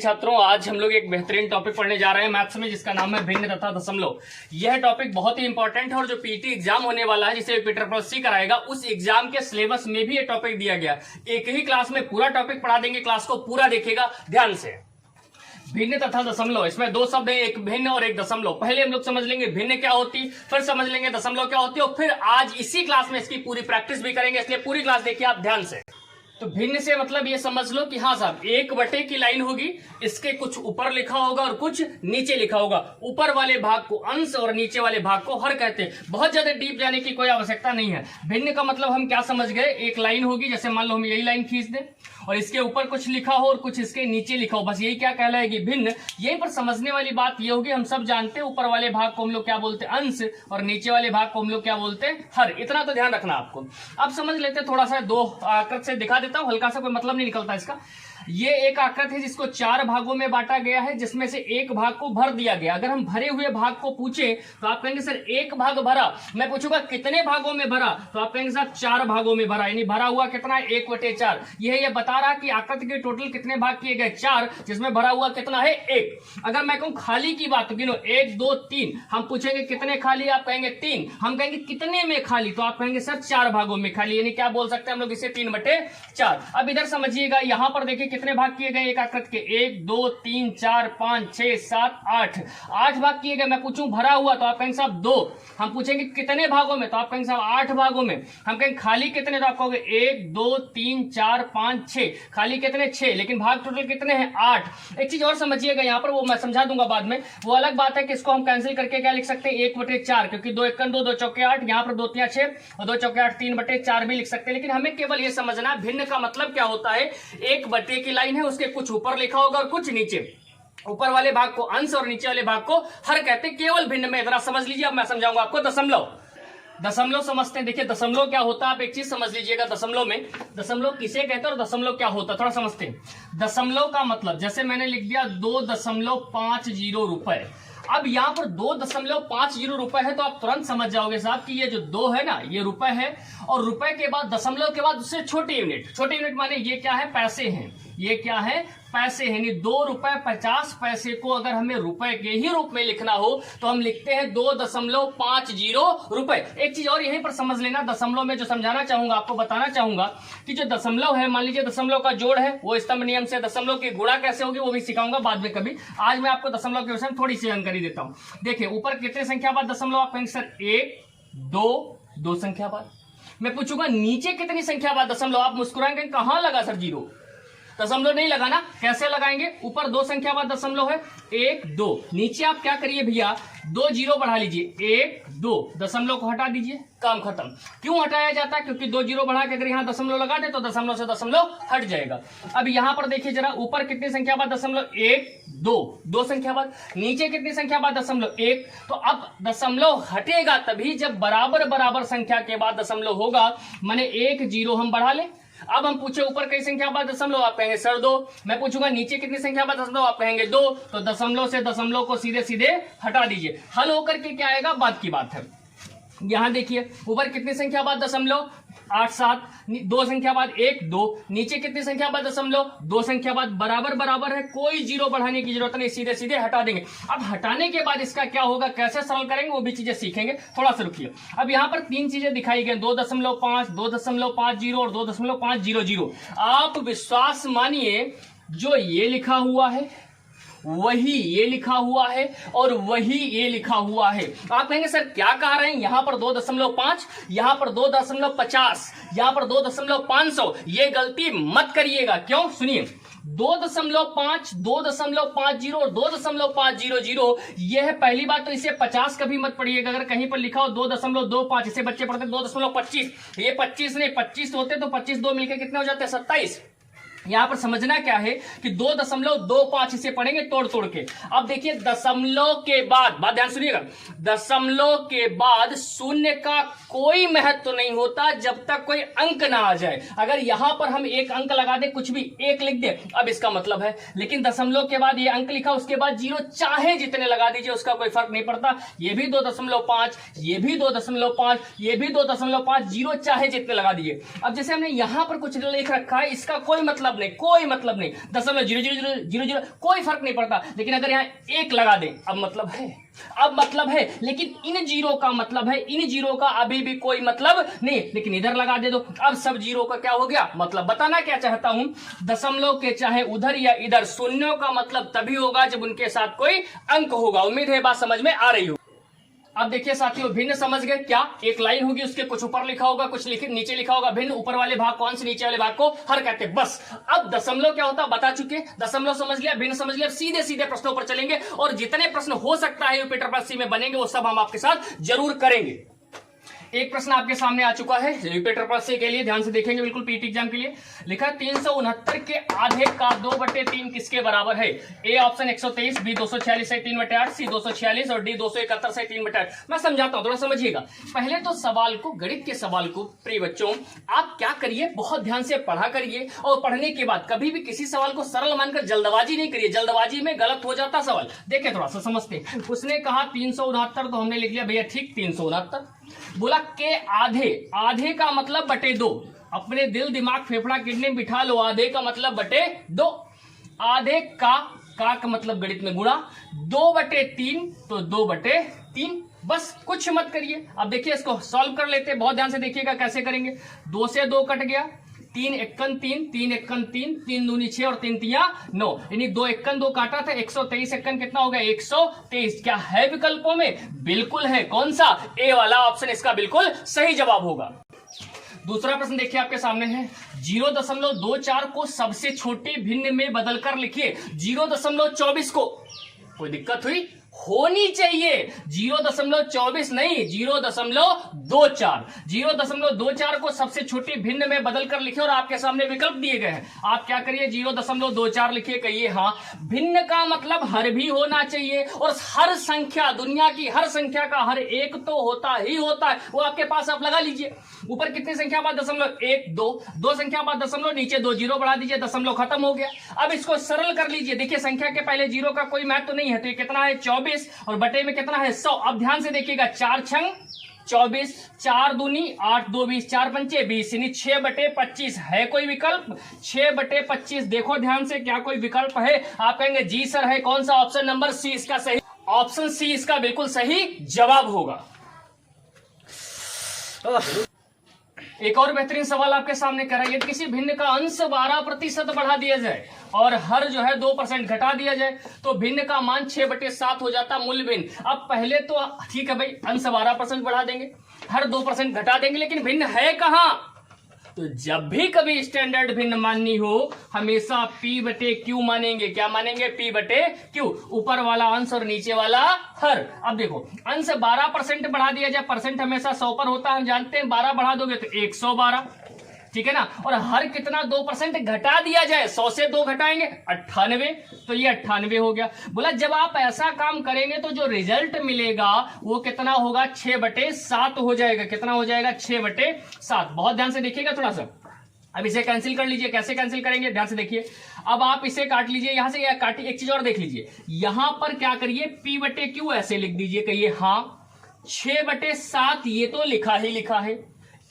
छात्रों, आज हम लोग एक बेहतरीन टॉपिक पढ़ने जा रहे हैं मैथ्स में, जिसका नाम है भिन्न तथा दशमलव। यह टॉपिक बहुत ही इंपॉर्टेंट है और जो पीटी एग्जाम होने वाला है, जिसे PTRPC कराएगा, उस एग्जाम के सिलेबस में भी यह टॉपिक दिया गया। एक ही क्लास में पूरा टॉपिक पढ़ा देंगे, क्लास को पूरा देखिएगा ध्यान से। भिन्न तथा दशमलव, इसमें दो शब्द हैं, एक भिन्न और एक दशमलव। पहले हम लोग समझ लेंगे भिन्न क्या होती, फिर समझ लेंगे दशमलव क्या होती है, और फिर आज इसी क्लास में इसकी पूरी प्रैक्टिस भी करेंगे, इसलिए पूरी क्लास देखिए आप ध्यान से। तो भिन्न से मतलब ये समझ लो कि हाँ साहब, एक बटे की लाइन होगी, इसके कुछ ऊपर लिखा होगा और कुछ नीचे लिखा होगा। ऊपर वाले भाग को अंश और नीचे वाले भाग को हर कहते हैं। बहुत ज्यादा डीप जाने की कोई आवश्यकता नहीं है। भिन्न का मतलब हम क्या समझ गए, एक लाइन होगी, जैसे मान लो हम यही लाइन खींच दें और इसके ऊपर कुछ लिखा हो और कुछ इसके नीचे लिखा हो, बस यही क्या कहलाएगी, भिन्न। यहीं पर समझने वाली बात ये होगी, हम सब जानते हैं ऊपर वाले भाग को हम लोग क्या बोलते हैं, अंश, और नीचे वाले भाग को हम लोग क्या बोलते हैं, हर। इतना तो ध्यान रखना आपको। अब समझ लेते हैं, थोड़ा सा दो आकृति से दिखा देता हूं, हल्का सा, कोई मतलब नहीं निकलता इसका। ये एक आकृति है जिसको चार भागों में बांटा गया है, जिसमें से एक भाग को भर दिया गया। अगर हम भरे हुए भाग को पूछे तो आप कहेंगे सर एक भाग भरा। मैं पूछूंगा कितने भागों में भरा, तो आप कहेंगे सर चार भागों में भरा, यानी भरा हुआ कितना है, 1/4। ये बता रहा कि आकृति के टोटल कितने भाग किए गए, 4, जिसमें भरा हुआ कितना है, 1। अगर मैं कहूं खाली की बात, तो गिनो 1 2 3। हम पूछेंगे कितने खाली, आप कहेंगे 3। हम कहेंगे कितने में खाली, तो आप कहेंगे सर 4 भागों में खाली, यानी क्या बोल सकते हैं हम लोग इसे, 3/4। अब इधर समझिएगा, यहां पर देखिए कितने भाग किए गए एक आकृति के, 1 2 3 4 5 6 7 8 8 भाग किए गए। मैं पूछूं भरा हुआ, तो आप कहेंगे साहब 2। हम पूछेंगे कितने भागों में, तो आप कहेंगे साहब 8 भागों में। हम कहेंगे खाली कितने, तो आप कहोगे 1 2 3 4 5 6। खाली कितने, 6, लेकिन भाग टोटल कितने हैं, 8। एक चीज और समझिएगा यहाँ पर, वो मैं समझा दूंगा बाद में। वो अलग बात है कि इसको हम कैंसिल करके क्या लिख सकते हैं, 1/4, क्योंकि 2 1 2 2 चौके 8, यहाँ पर 2 3 6 और 2 चौके 8, 3/4 भी लिख सकते हैं। लेकिन हमें केवल ये समझना है भिन्न का मतलब क्या होता है। एक बटे की लाइन है, उसके कुछ ऊपर लिखा होगा और कुछ नीचे। ऊपर वाले भाग को अंश और नीचे वाले भाग को हर कहते हैं, केवल भिन्न में। जरा समझ लीजिए, अब मैं समझाऊंगा आपको दशमलव। दशमलव समझते हैं। देखिए दशमलव क्या होता है, आप एक चीज समझ लीजिएगा। दशमलव में, दशमलव किसे कहते हैं और दशमलव क्या होता है, थोड़ा समझते हैं। दशमलव का मतलब, जैसे मैंने लिख दिया 2.50 रुपए। अब यहाँ पर 2.50 रुपए है, तो आप तुरंत समझ जाओगे साहब कि ये जो 2 है ना, ये रुपए है, और रुपए के बाद दशमलव के बाद उससे छोटे यूनिट। छोटे यूनिट माने ये क्या है, पैसे हैं। ये क्या है, पैसे हैं। 2.50 को अगर हमें रुपए के ही रूप में लिखना हो तो हम लिखते हैं 2.50 रुपए। एक चीज और यहीं पर समझ लेना, दशमलव में जो समझाना चाहूंगा, आपको बताना चाहूंगा कि जो दशमलव है, मान लीजिए दशमलव का जोड़ है, वो स्तंभ नियम से। दशमलव की गुणा कैसे होगी वो भी सिखाऊंगा बाद में कभी। आज मैं आपको दशमलव के विषय में थोड़ी सी जानकारी देता हूं। देखिए ऊपर कितने संख्या बाद दशमलव, आप कहेंगे सर 1 2 संख्या बाद। मैं पूछूंगा नीचे कितनी संख्या बाद दशमलव, आप मुस्कुराएंगे, कहां लगा सर 0, दशमलव नहीं लगाना। कैसे लगाएंगे, ऊपर 2 संख्या बाद दशमलव है, 1 2। नीचे आप क्या करिए भैया, 2 0 बढ़ा लीजिए, 1 2, दशमलव को हटा दीजिए, काम खत्म। क्यों हटाया जाता है, क्योंकि 2 0 बढ़ा के अगर यहाँ दशमलव लगा दे तो दशमलव से दशमलव हट जाएगा। अब यहाँ पर देखिए जरा, ऊपर कितनी संख्या बाद दशमलव, 1 2 संख्या बाद। नीचे कितनी संख्या बाद दशमलव, 1। तो अब दशमलव हटेगा तभी जब बराबर बराबर संख्या के बाद दशमलव होगा, माने 1 0 हम बढ़ा ले। अब हम पूछे ऊपर कई संख्या बाद दशमलव, आप कहेंगे सर 2। मैं पूछूंगा नीचे कितनी संख्या बाद दशमलव, आप कहेंगे 2। तो दशमलव से दशमलव को सीधे सीधे हटा दीजिए। हल होकर के क्या आएगा, बाद की बात है। यहां देखिए ऊपर कितनी संख्या बाद दशमलव, 8 7, 2 संख्या बाद 1 2। नीचे कितनी संख्या बाद दशमलव, 2 संख्या बाद। बराबर बराबर है, कोई 0 बढ़ाने की जरूरत नहीं, सीधे सीधे हटा देंगे। अब हटाने के बाद इसका क्या होगा, कैसे सरल करेंगे, वो भी चीजें सीखेंगे, थोड़ा सा रुकिए। अब यहाँ पर 3 चीजें दिखाई गई, 2.5 2.50 और 2.500। आप विश्वास मानिए, जो ये लिखा हुआ है वही ये लिखा हुआ है और वही ये लिखा हुआ है। आप कहेंगे सर क्या कह रहे हैं, यहां पर 2.5, यहां पर 2.50, यहां पर 2.500। ये गलती मत करिएगा। क्यों, सुनिए, 2.5 2.50 और 2.500, यह है पहली बात। तो इसे 50 कभी मत पढ़िएगा। अगर कहीं पर लिखा हो 2.25, इसे बच्चे पढ़ते 2.25, ये 25 नहीं, 25 होते तो 25 2 मिलकर कितने हो जाते हैं, 27। यहां पर समझना क्या है कि 2.25 इसे पढ़ेंगे तोड़ तोड़ के। अब देखिए दशमलव के बाद, बात ध्यान सुनिएगा, दशमलव के बाद शून्य का कोई महत्व नहीं होता जब तक कोई अंक ना आ जाए। अगर यहां पर हम एक अंक लगा दे, कुछ भी एक लिख दे, अब इसका मतलब है। लेकिन दशमलव के बाद ये अंक लिखा, उसके बाद 0 चाहे जितने लगा दीजिए, उसका कोई फर्क नहीं पड़ता। ये भी 2.5, ये भी 2.5, ये भी 2.5, 0 चाहे जितने लगा दीजिए। अब जैसे हमने यहां पर कुछ लिख रखा है, इसका कोई मतलब मतलब नहीं, कोई मतलब नहीं। 0.0000 कोई फर्क नहीं पड़ता। लेकिन अगर यहाँ 1 लगा दें, अब मतलब है, लेकिन इन जीरो का मतलब है, इन जीरो का अभी भी कोई मतलब नहीं। लेकिन इधर लगा दे दो, अब सब जीरो का क्या हो गया मतलब। बताना क्या चाहता हूं, दशमलव के चाहे उधर या इधर शून्यों का मतलब तभी होगा जब उनके साथ कोई अंक होगा। उम्मीद है बात समझ में आ रही हो। अब देखिए साथियों, भिन्न समझ गए क्या? एक लाइन होगी, उसके कुछ ऊपर लिखा होगा, कुछ नीचे लिखा होगा। भिन्न ऊपर वाले भाग कौन से, नीचे वाले भाग को हर कहते हैं। बस अब दशमलव क्या होता है बता चुके, दशमलव समझ लिया, भिन्न समझ लिया। सीधे सीधे प्रश्नों पर चलेंगे और जितने प्रश्न हो सकता है यूपी ट्रिपल सी में बनेंगे वो सब हम आपके साथ जरूर करेंगे। एक प्रश्न आपके सामने आ चुका है यूपी ट्रिपल सी के लिए, ध्यान से देखेंगे बिल्कुल पीटी एग्जाम के लिए। लिखा है 369 के आधे का 2/3 किसके बराबर है? ए ऑप्शन 123, बी 246 है 3/8, सी 246 और डी 271 है 3/8। मैं समझाता हूं, थोड़ा समझिएगा। पहले तो सवाल को, गणित के सवाल को प्रिय बच्चों आप क्या करिए, बहुत ध्यान से पढ़ा करिए और पढ़ने के बाद कभी भी किसी सवाल को सरल मानकर जल्दबाजी नहीं करिए। जल्दबाजी में गलत हो जाता सवाल। देखिए थोड़ा सा समझते। उसने कहा 369 तो हमने लिख लिया भैया ठीक 369। बोला के आधे का मतलब बटे 2। अपने दिल दिमाग फेफड़ा किडनी में बिठा लो, आधे का मतलब बटे 2। आधे का मतलब गणित में गुणा, 2/3 तो 2/3। बस कुछ मत करिए। अब देखिए इसको सॉल्व कर लेते हैं, बहुत ध्यान से देखिएगा कैसे करेंगे। 2 से 2 कट गया, 3 एकन 3, 3 एकन 3, 3 दूनी 6 और 3 तिया 9, यानी 2 एकन 2 काटा था, 123 एकन कितना हो गया 123। क्या है विकल्पों में? बिल्कुल है। कौन सा? ए वाला ऑप्शन इसका बिल्कुल सही जवाब होगा। दूसरा प्रश्न देखिए आपके सामने है, 0.24 को सबसे छोटे भिन्न में बदलकर लिखिए। 0.24 को कोई दिक्कत हुई होनी चाहिए, 0.24 नहीं 0.24। 0.24 को सबसे छोटी भिन्न में बदलकर लिखे और आपके सामने विकल्प दिए गए हैं। आप क्या करिए 0.24 लिखिए, कहिए हाँ। भिन्न का मतलब हर भी होना चाहिए और हर संख्या, दुनिया की हर संख्या का हर एक तो होता ही होता है, वो आपके पास आप लगा लीजिए। ऊपर कितनी संख्या बाद दशमलव 1 2 संख्या बाद दशमलव, नीचे 2 जीरो बढ़ा दीजिए, दशमलव खत्म हो गया। अब इसको सरल कर लीजिए। देखिए संख्या के पहले जीरो का कोई महत्व नहीं है, तो ये कितना है 24 और बटे में कितना है 100। अब ध्यान से देखिएगा, 4 छंग 24, 4 दूनी 8, 2 20, 4 पंचे 20, यानी 6/25 है कोई विकल्प? 6/25 देखो ध्यान से, क्या कोई विकल्प है? आप कहेंगे जी सर है। कौन सा? ऑप्शन नंबर सी इसका सही, ऑप्शन सी इसका बिल्कुल सही जवाब होगा। एक और बेहतरीन सवाल आपके सामने कर रहा है, किसी भिन्न का अंश 12% बढ़ा दिया जाए और हर जो है 2% घटा दिया जाए तो भिन्न का मान 6/7 हो जाता मूल भिन्न। अब पहले तो ठीक है भाई, अंश 12% बढ़ा देंगे, हर 2% घटा देंगे, लेकिन भिन्न है कहां? तो जब भी कभी स्टैंडर्ड भिन्न माननी हो हमेशा P/Q मानेंगे। क्या मानेंगे? P/Q। ऊपर वाला अंश और नीचे वाला हर। अब देखो अंश 12% बढ़ा दिया जाए, परसेंट हमेशा 100 पर होता है, हम जानते हैं। 12 बढ़ा दोगे तो 112, ठीक है ना। और हर कितना 2% घटा दिया जाए, 100 से 2 घटाएंगे 98, तो ये 98 हो गया। बोला जब आप ऐसा काम करेंगे तो जो रिजल्ट मिलेगा वो कितना होगा? 6/7 हो जाएगा। कितना हो जाएगा? 6/7। बहुत ध्यान से देखिएगा थोड़ा सा। अब इसे कैंसिल कर लीजिए। कैसे कैंसिल करेंगे? ध्यान से देखिए। अब आप इसे काट लीजिए यहां से, या काटिए। एक चीज और देख लीजिए, यहां पर क्या करिए P/Q ऐसे लिख दीजिए, कहिए हाँ 6/7 ये तो लिखा ही लिखा है,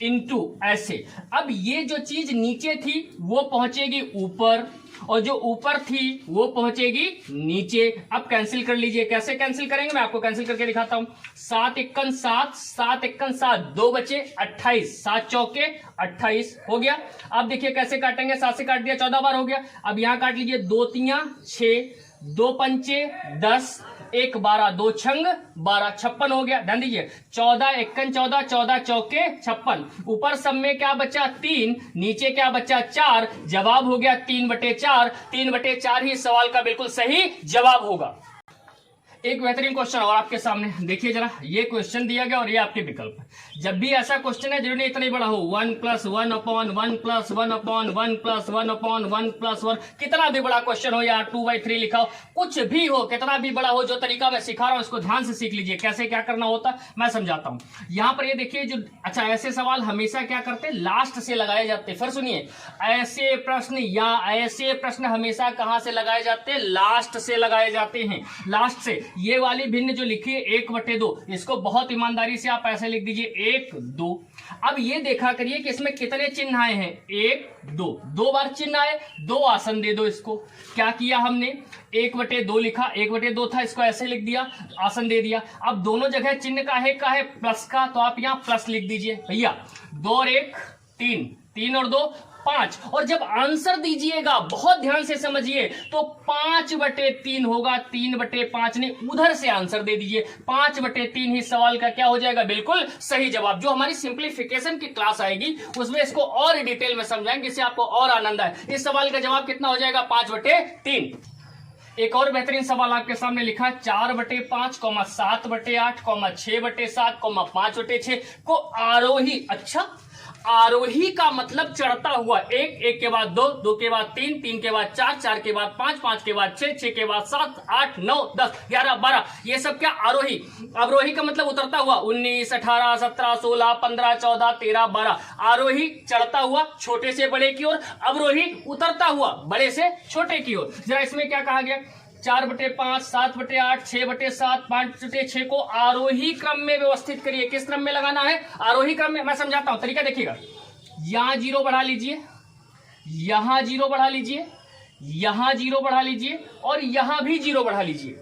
इनटू ऐसे। अब ये जो चीज नीचे थी वो पहुंचेगी ऊपर और जो ऊपर थी वो पहुंचेगी नीचे। अब कैंसिल कर लीजिए। कैसे कैंसिल करेंगे मैं आपको कैंसिल करके दिखाता हूं। 7 एकन 7, 7 एकन 7, 2 बचे 28, 7 चौके 28 हो गया। अब देखिए कैसे काटेंगे, 7 से काट दिया 14 बार हो गया। अब यहां काट लीजिए, 2 तिया 6, 2 पंचे 10, 1 12, 2 छंग 12, 56 हो गया। ध्यान दीजिए, 14 एकन 14, 14 चौके 56। ऊपर सब में क्या बचा? 3, नीचे क्या बचा? 4। जवाब हो गया 3/4। 3/4 ही सवाल का बिल्कुल सही जवाब होगा। एक बेहतरीन क्वेश्चन और आपके सामने देखिए जरा, ये क्वेश्चन दिया गया और ये आपके विकल्प। जब भी ऐसा क्वेश्चन है जरूरी इतना ही बड़ा हो, 1 + 1 अपॉन 1 + 1 अपॉन 1 + 1 अपॉन 1 + 1, कितना भी बड़ा क्वेश्चन हो या 2/3 लिखा हो, कुछ भी हो, कितना भी बड़ा हो, जो तरीका मैं सिखा रहा हूं इसको ध्यान से सीख लीजिए कैसे क्या करना होता मैं समझाता हूं। यहां पर ये देखिए जो, अच्छा ऐसे सवाल हमेशा क्या करते हैं? लास्ट से लगाए जाते हैं। फिर सुनिए, ऐसे प्रश्न या ऐसे प्रश्न हमेशा कहां से लगाए जाते हैं? लास्ट से लगाए जाते हैं। लास्ट से ये वाली भिन्न जो लिखी है 1/2, इसको बहुत ईमानदारी से आप ऐसे लिख दीजिए 1 2। अब ये देखा करिए कि इसमें कितने चिन्ह आए हैं, 1 2, 2 बार चिन्ह आए, 2 आसन दे दो इसको। क्या किया हमने, 1/2 लिखा, 1/2 था, इसको ऐसे लिख दिया, आसन दे दिया। अब दोनों जगह चिन्ह का है प्लस का, तो आप यहाँ प्लस लिख दीजिए भैया। 2 और 1 3, 3 और 2 5। और जब आंसर दीजिएगा बहुत ध्यान से समझिए, तो 5/3 होगा, 3/5 नहीं, उधर से आंसर दे दीजिए। 5/3 ही सवाल का क्या हो जाएगा, बिल्कुल सही जवाब। जो हमारी सिंप्लीफिकेशन की क्लास आएगी उसमें इसको और डिटेल में समझाएंगे, इससे आपको और आनंद आए। इस सवाल का जवाब कितना हो जाएगा, 5/3। एक और बेहतरीन सवाल आपके सामने लिखा है 4/5, 7/8, 6/7, 5/6 को आरोही, अच्छा आरोही का मतलब चढ़ता हुआ, 1 1 के बाद 2 2 के बाद 3 3 के बाद 4 4 के बाद 5 5 के बाद 6 6 के बाद 7 8 9 10 11 12, ये सब क्या आरोही। अवरोही का मतलब उतरता हुआ, 19 18 17 16 15 14 13 12। आरोही चढ़ता हुआ छोटे से बड़े की ओर, अवरोही उतरता हुआ बड़े से छोटे की ओर। जरा इसमें क्या कहा गया, 4/5, 7/8, 6/7, 5/6 को आरोही क्रम में व्यवस्थित करिए। किस क्रम में लगाना है, आरोही क्रम में। मैं समझाता हूं, तरीका देखिएगा। यहां 0 बढ़ा लीजिए, यहां 0 बढ़ा लीजिए, यहां 0 बढ़ा लीजिए, और यहां भी 0 बढ़ा लीजिए।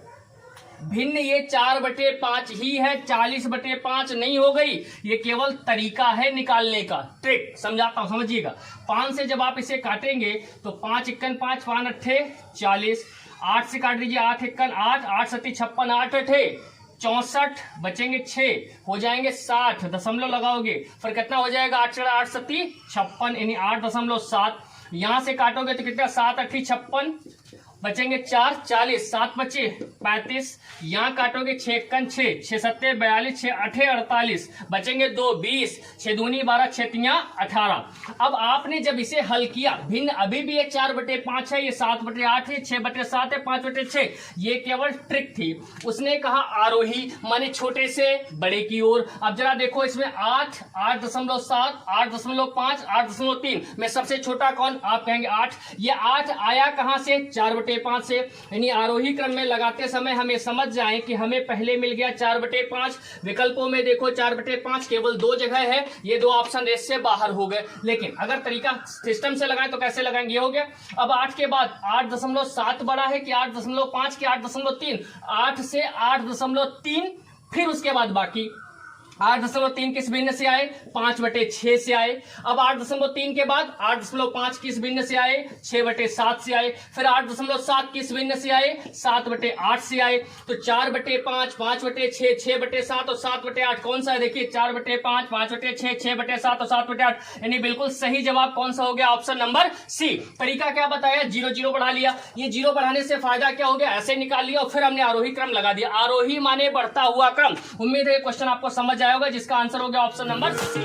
भिन्न ये 4/5 ही है, 40/5 नहीं हो गई। ये केवल तरीका है निकालने का, ट्रिक समझाता हूं, समझिएगा। 5 से जब आप इसे काटेंगे तो 5 1 5, 5 8 40, 8 से काट दीजिए, 8 1 8, 8 7 56, 8 8 64, बचेंगे 6, हो जाएंगे 60, दशमलव लगाओगे फिर कितना हो जाएगा, 8 8 7 56, यानी 8.7। यहां से काटोगे तो कितना, 7 8 56, बचेंगे 4 40, 7 बचे 35, यहां काटोगे 6 1 6, 6 7 42, 6 8 48, बचेंगे 2 20, 6 दूनी 12, 6 3 18। अब आपने जब इसे हल किया, भिन्न अभी भी ये 4/5 है, ये 7/8 है, 6/7 है, 5/6, ये केवल ट्रिक थी। उसने कहा आरोही माने छोटे से बड़े की ओर। अब जरा देखो इसमें 8 8.7, 8.5, 8.3 में सबसे छोटा कौन, आप कहेंगे 8। ये 8 आया कहां से, 4/5 से। यानी आरोही क्रम में लगाते समय हमें समझ जाए कि हमें पहले मिल गया 4/5। विकल्पों में देखो 4/5 केवल 2 जगह है, ये 2 ऑप्शन रेस से बाहर हो गए। लेकिन अगर तरीका सिस्टम से लगाएं तो कैसे लगाएंगे, ये हो गया। अब 8 के बाद 8.7 बड़ा है कि 8.5 की 8.3, 8 से 8.3, फिर उसके बाद बाकी 8.3 किस भिन्न से आए, 5/6 से आए। अब 8.3 के बाद 8.5 किस भिन्न से आए, 6/7 से आए। फिर 8.7 किस भिन्न से आए, 7/8 से आए। तो 4/5, 5/6, 6/7 और 7/8 कौन सा है, देखिए 4/5, 5/6, 6/7 और 7/8, यानी बिल्कुल सही जवाब कौन सा हो गया, ऑप्शन नंबर सी। तरीका क्या बताया, 0 0 बढ़ा लिया। ये 0 बढ़ाने से फायदा क्या हो गया, ऐसे निकाल लिया और फिर हमने आरोही क्रम लगा दिया। आरोही माने बढ़ता हुआ क्रम। उम्मीद है क्वेश्चन आपको समझ आया होगा, जिसका आंसर हो गया ऑप्शन नंबर सी।